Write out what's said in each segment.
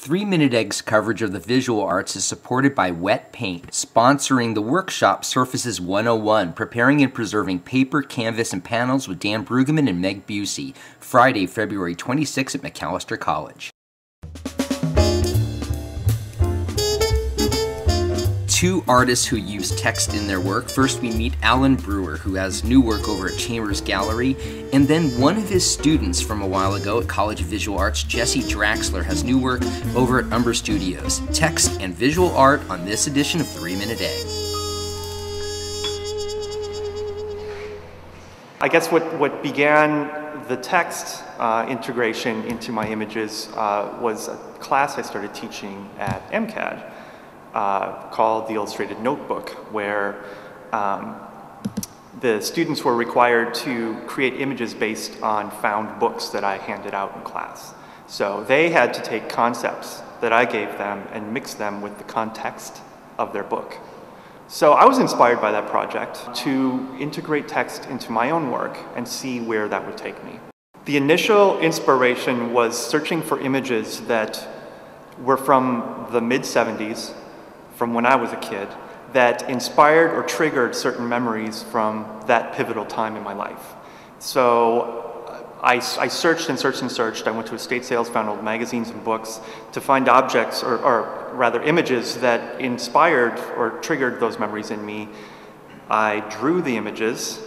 3-Minute Egg's coverage of the visual arts is supported by Wet Paint, sponsoring the workshop Surfaces 101, Preparing and Preserving Paper, Canvas, and Panels with Dan Brueggemann and Meg Busey, Friday, February 26 at Macalester College. Two artists who use text in their work. First, we meet Alan Brewer, who has new work over at Chambers Gallery, and then one of his students from a while ago at College of Visual Arts, Jesse Draxler, has new work over at Umber Studios. Text and visual art on this edition of 3-Minute Egg. I guess what began the text integration into my images was a class I started teaching at MCAD. Called the Illustrated Notebook, where the students were required to create images based on found books that I handed out in class. So they had to take concepts that I gave them and mix them with the context of their book. So I was inspired by that project to integrate text into my own work and see where that would take me. The initial inspiration was searching for images that were from the mid-70s, from when I was a kid, that inspired or triggered certain memories from that pivotal time in my life. So I searched and searched and searched. I went to estate sales, found old magazines and books to find objects, or rather images that inspired or triggered those memories in me. I drew the images,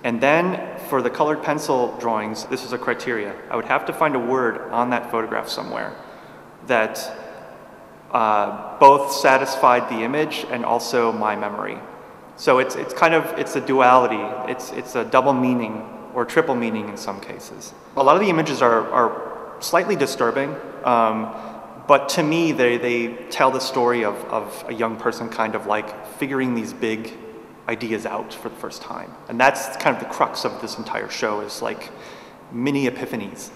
and then for the colored pencil drawings, this is a criteria. I would have to find a word on that photograph somewhere that both satisfied the image and also my memory. So it's a duality. It's a double meaning or triple meaning in some cases. A lot of the images are slightly disturbing, but to me they tell the story of a young person kind of like figuring these big ideas out for the first time. And that's kind of the crux of this entire show, is like mini epiphanies.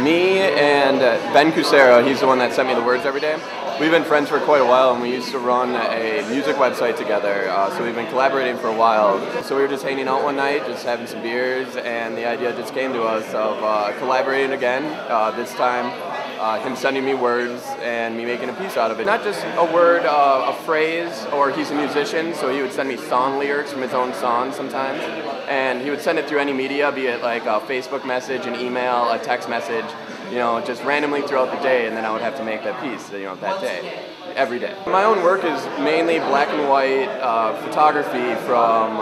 Me and Ben Kucera, he's the one that sent me the words every day. We've been friends for quite a while, and we used to run a music website together, so we've been collaborating for a while. So we were just hanging out one night, just having some beers, and the idea just came to us of collaborating again, this time him sending me words and me making a piece out of it. Not just a word, a phrase, or he's a musician, so he would send me song lyrics from his own songs sometimes. And he would send it through any media, be it like a Facebook message, an email, a text message, you know, just randomly throughout the day, and then I would have to make that piece, you know, that day, every day. My own work is mainly black and white photography from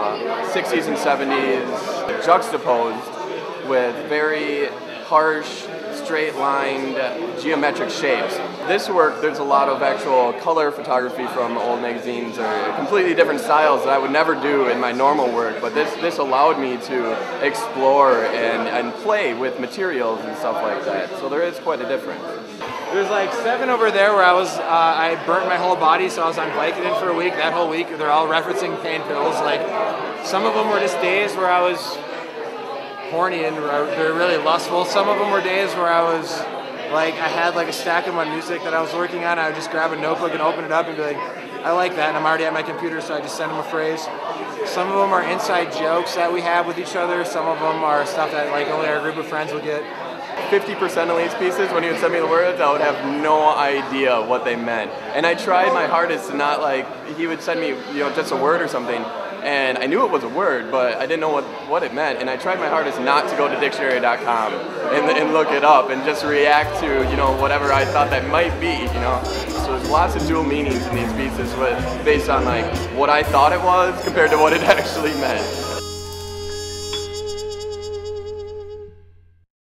60s and 70s, juxtaposed with very harsh, straight-lined, geometric shapes. This work, there's a lot of actual color photography from old magazines or completely different styles that I would never do in my normal work, but this allowed me to explore and play with materials and stuff like that, so there is quite a difference. There's like 7 over there where I burnt my whole body, so I was on Vicodin for a week. That whole week, they're all referencing pain pills. Like, some of them were just days where I was horny and they're really lustful. Some of them were days where I was like, I had like a stack of my music that I was working on. I would just grab a notebook and open it up and be like, I like that, and I'm already at my computer, so I just send them a phrase. Some of them are inside jokes that we have with each other. Some of them are stuff that like only our group of friends will get. 50% of these pieces, when he would send me the words, I would have no idea what they meant. And I tried my hardest to not like, he would send me, you know, just a word or something, and I knew it was a word, but I didn't know what it meant, and I tried my hardest not to go to dictionary.com and look it up and just react to, you know, whatever I thought that might be, you know. So there's lots of dual meanings in these pieces based on like what I thought it was compared to what it actually meant.